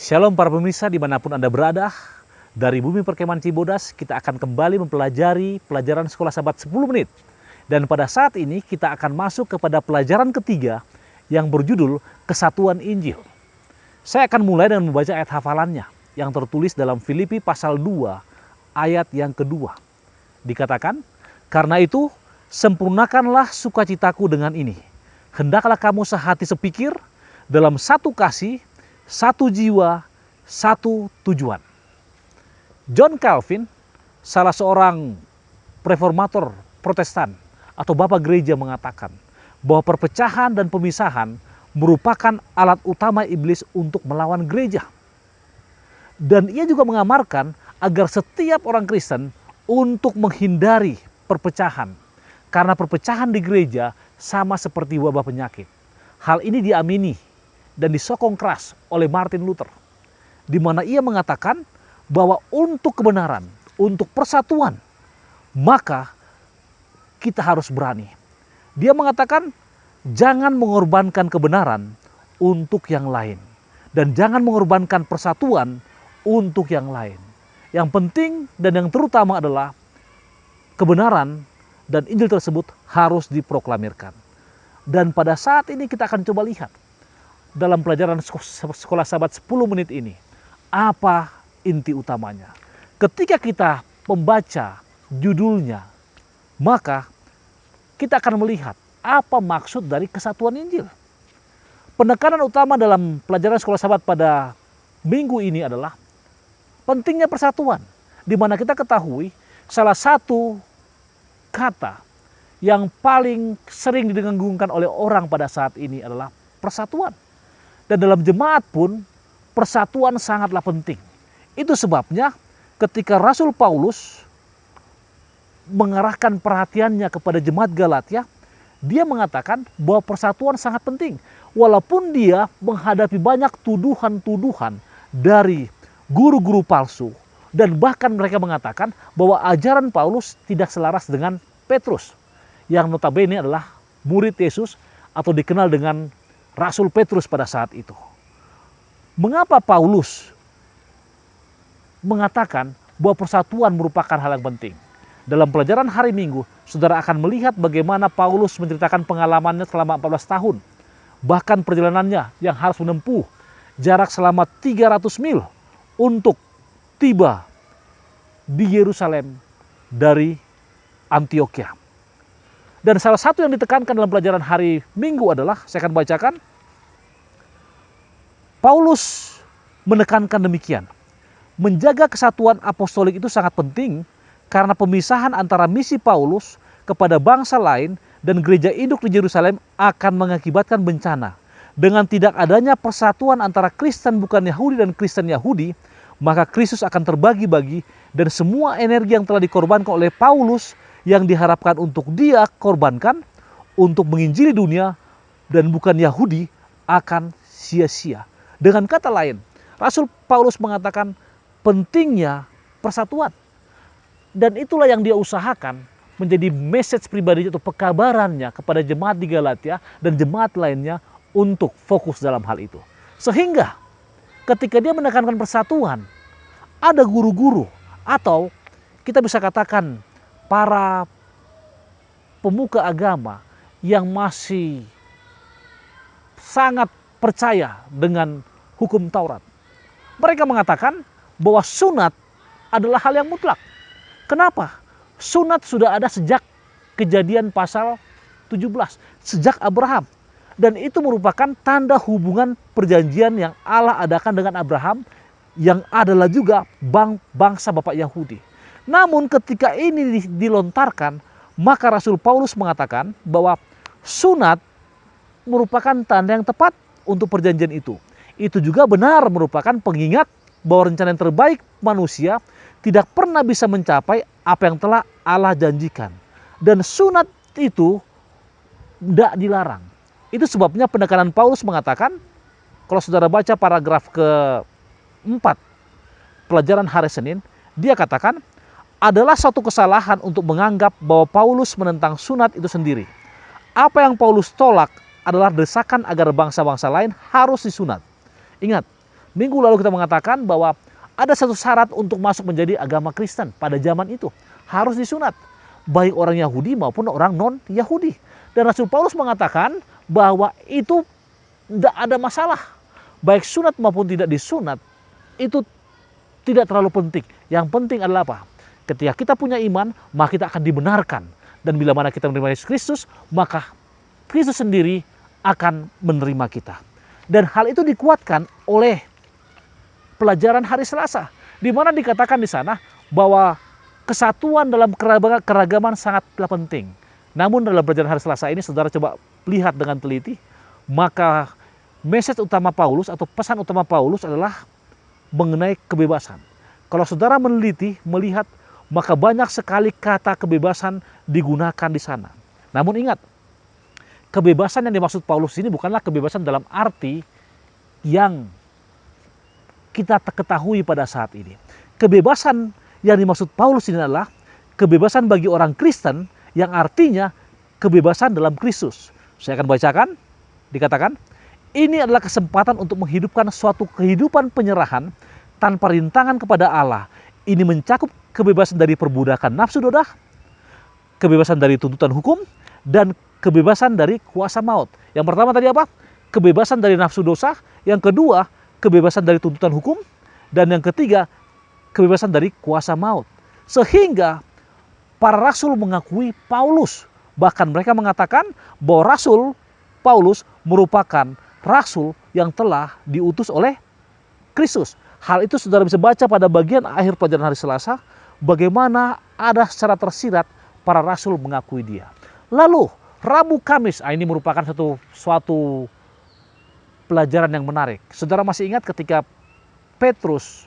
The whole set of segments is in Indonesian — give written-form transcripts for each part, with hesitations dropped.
Shalom para pemirsa dimanapun Anda berada. Dari Bumi Perkemahan Cibodas kita akan kembali mempelajari pelajaran Sekolah Sahabat 10 menit. Dan pada saat ini kita akan masuk kepada pelajaran ketiga yang berjudul Kesatuan Injil. Saya akan mulai dengan membaca ayat hafalannya yang tertulis dalam Filipi pasal 2 ayat yang kedua. Dikatakan, karena itu sempurnakanlah sukacitaku dengan ini. Hendaklah kamu sehati sepikir dalam satu kasih, satu jiwa, satu tujuan. John Calvin, salah seorang reformator Protestan atau Bapak Gereja mengatakan bahwa perpecahan dan pemisahan merupakan alat utama iblis untuk melawan gereja. Dan ia juga mengamarkan agar setiap orang Kristen untuk menghindari perpecahan. Karena perpecahan di gereja sama seperti wabah penyakit. Hal ini diamini dan disokong keras oleh Martin Luther. Di mana ia mengatakan bahwa untuk kebenaran, untuk persatuan, maka kita harus berani. Dia mengatakan jangan mengorbankan kebenaran untuk yang lain. Dan jangan mengorbankan persatuan untuk yang lain. Yang penting dan yang terutama adalah kebenaran dan Injil tersebut harus diproklamirkan. Dan pada saat ini kita akan coba lihat dalam pelajaran Sekolah Sahabat 10 menit ini, apa inti utamanya. Ketika kita membaca judulnya, maka kita akan melihat apa maksud dari kesatuan Injil. Penekanan utama dalam pelajaran Sekolah Sahabat pada minggu ini adalah pentingnya persatuan. Di mana kita ketahui salah satu kata yang paling sering didengungkan oleh orang pada saat ini adalah persatuan. Dan dalam jemaat pun persatuan sangatlah penting. Itu sebabnya ketika Rasul Paulus mengarahkan perhatiannya kepada jemaat Galatia, dia mengatakan bahwa persatuan sangat penting. Walaupun dia menghadapi banyak tuduhan-tuduhan dari guru-guru palsu. Dan bahkan mereka mengatakan bahwa ajaran Paulus tidak selaras dengan Petrus. Yang notabene adalah murid Yesus atau dikenal dengan Rasul Petrus pada saat itu. Mengapa Paulus mengatakan bahwa persatuan merupakan hal yang penting? Dalam pelajaran hari Minggu, saudara akan melihat bagaimana Paulus menceritakan pengalamannya selama 14 tahun. Bahkan perjalanannya yang harus menempuh jarak selama 300 mil untuk tiba di Yerusalem dari Antioquia. Dan salah satu yang ditekankan dalam pelajaran hari Minggu adalah, saya akan bacakan, Paulus menekankan demikian. Menjaga kesatuan apostolik itu sangat penting karena pemisahan antara misi Paulus kepada bangsa lain dan gereja induk di Yerusalem akan mengakibatkan bencana. Dengan tidak adanya persatuan antara Kristen bukan Yahudi dan Kristen Yahudi, maka Kristus akan terbagi-bagi dan semua energi yang telah dikorbankan oleh Paulus yang diharapkan untuk dia korbankan untuk menginjili dunia dan bukan Yahudi akan sia-sia. Dengan kata lain, Rasul Paulus mengatakan pentingnya persatuan. Dan itulah yang dia usahakan menjadi message pribadi atau pekabarannya kepada jemaat di Galatia dan jemaat lainnya untuk fokus dalam hal itu. Sehingga ketika dia menekankan persatuan, ada guru-guru atau kita bisa katakan para pemuka agama yang masih sangat percaya dengan hukum Taurat. Mereka mengatakan bahwa sunat adalah hal yang mutlak. Kenapa? Sunat sudah ada sejak Kejadian pasal 17, sejak Abraham. Dan itu merupakan tanda hubungan perjanjian yang Allah adakan dengan Abraham, yang adalah juga bangsa Bapak Yahudi. Namun ketika ini dilontarkan, maka Rasul Paulus mengatakan bahwa sunat merupakan tanda yang tepat untuk perjanjian itu. Itu juga benar merupakan pengingat bahwa rencana yang terbaik manusia tidak pernah bisa mencapai apa yang telah Allah janjikan. Dan sunat itu tidak dilarang. Itu sebabnya penekanan Paulus mengatakan, kalau saudara baca paragraf ke-4 pelajaran hari Senin, dia katakan, adalah suatu kesalahan untuk menganggap bahwa Paulus menentang sunat itu sendiri. Apa yang Paulus tolak adalah desakan agar bangsa-bangsa lain harus disunat. Ingat, Minggu lalu kita mengatakan bahwa ada satu syarat untuk masuk menjadi agama Kristen pada zaman itu. Harus disunat. Baik orang Yahudi maupun orang non-Yahudi. Dan Rasul Paulus mengatakan bahwa itu tidak ada masalah. Baik sunat maupun tidak disunat, itu tidak terlalu penting. Yang penting adalah apa? Ketika kita punya iman, maka kita akan dibenarkan. Dan bila mana kita menerima Yesus Kristus, maka Kristus sendiri akan menerima kita. Dan hal itu dikuatkan oleh pelajaran hari Selasa, di mana dikatakan di sana bahwa kesatuan dalam keragaman sangatlah penting. Namun dalam pelajaran hari Selasa ini, saudara coba lihat dengan teliti, maka message utama Paulus atau pesan utama Paulus adalah mengenai kebebasan. Kalau saudara meneliti, melihat, maka banyak sekali kata kebebasan digunakan di sana. Namun ingat, kebebasan yang dimaksud Paulus ini bukanlah kebebasan dalam arti yang kita ketahui pada saat ini. Kebebasan yang dimaksud Paulus ini adalah kebebasan bagi orang Kristen yang artinya kebebasan dalam Kristus. Saya akan bacakan, dikatakan, ini adalah kesempatan untuk menghidupkan suatu kehidupan penyerahan tanpa rintangan kepada Allah. Ini mencakup kebebasan dari perbudakan nafsu dosa, kebebasan dari tuntutan hukum, dan kebebasan dari kuasa maut. Yang pertama tadi apa? Kebebasan dari nafsu dosa. Yang kedua, kebebasan dari tuntutan hukum. Dan yang ketiga, kebebasan dari kuasa maut. Sehingga para rasul mengakui Paulus. Bahkan mereka mengatakan bahwa Rasul Paulus merupakan rasul yang telah diutus oleh Kristus. Hal itu saudara bisa baca pada bagian akhir pelajaran hari Selasa, bagaimana ada secara tersirat para rasul mengakui dia. Lalu Rabu Kamis, ini merupakan suatu pelajaran yang menarik. Saudara masih ingat ketika Petrus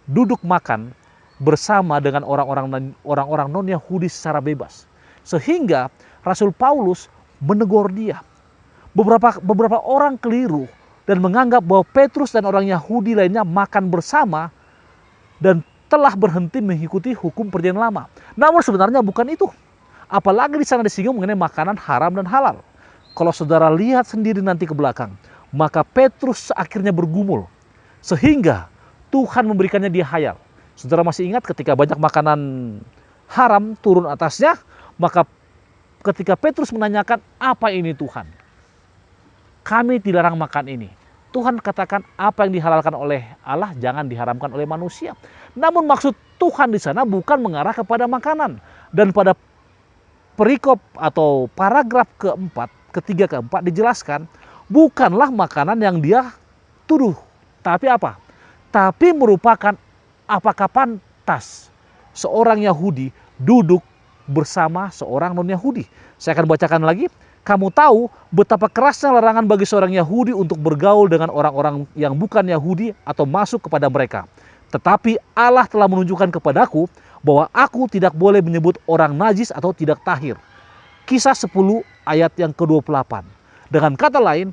duduk makan bersama dengan orang-orang non-Yahudi secara bebas. Sehingga Rasul Paulus menegur dia. Beberapa orang keliru dan menganggap bahwa Petrus dan orang Yahudi lainnya makan bersama dan telah berhenti mengikuti hukum perjanjian lama. Namun sebenarnya bukan itu. Apalagi di sana disinggung mengenai makanan haram dan halal. Kalau saudara lihat sendiri nanti ke belakang, maka Petrus akhirnya bergumul. Sehingga Tuhan memberikannya dia hayal. Saudara masih ingat ketika banyak makanan haram turun atasnya, maka ketika Petrus menanyakan, apa ini Tuhan? Kami dilarang makan ini. Tuhan katakan apa yang dihalalkan oleh Allah jangan diharamkan oleh manusia. Namun maksud Tuhan di sana bukan mengarah kepada makanan. Dan pada perikop atau paragraf ketiga keempat dijelaskan, bukanlah makanan yang dia tuduh. Tapi apa? Tapi merupakan apakah pantas seorang Yahudi duduk bersama seorang non-Yahudi. Saya akan bacakan lagi. Kamu tahu betapa kerasnya larangan bagi seorang Yahudi untuk bergaul dengan orang-orang yang bukan Yahudi atau masuk kepada mereka. Tetapi Allah telah menunjukkan kepadaku bahwa aku tidak boleh menyebut orang najis atau tidak tahir. Kisah 10 ayat yang ke-28. Dengan kata lain,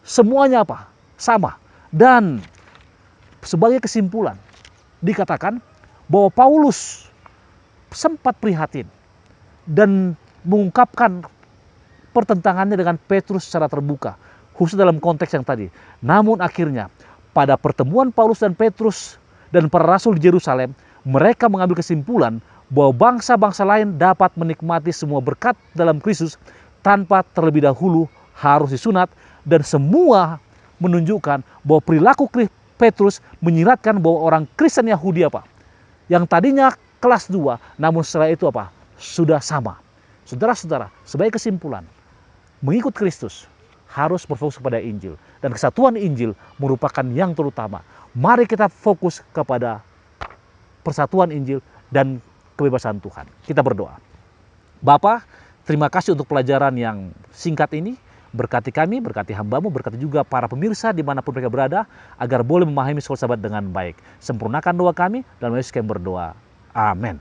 semuanya apa? Sama. Dan sebagai kesimpulan, dikatakan bahwa Paulus sempat prihatin dan mengungkapkan pertentangannya dengan Petrus secara terbuka, khusus dalam konteks yang tadi. Namun akhirnya pada pertemuan Paulus dan Petrus dan para rasul di Yerusalem, mereka mengambil kesimpulan bahwa bangsa-bangsa lain dapat menikmati semua berkat dalam Kristus tanpa terlebih dahulu harus disunat, dan semua menunjukkan bahwa perilaku Petrus menyiratkan bahwa orang Kristen Yahudi apa? Yang tadinya kelas 2, namun setelah itu apa? Sudah sama. Saudara-saudara, sebagai kesimpulan, mengikut Kristus harus berfokus kepada Injil. Dan kesatuan Injil merupakan yang terutama. Mari kita fokus kepada persatuan Injil dan kebebasan Tuhan. Kita berdoa. Bapa, terima kasih untuk pelajaran yang singkat ini. Berkati kami, berkati hamba-Mu, berkati juga para pemirsa dimanapun mereka berada, agar boleh memahami Sekolah Sabat dengan baik. Sempurnakan doa kami, dalam Yesus kami berdoa. Amin.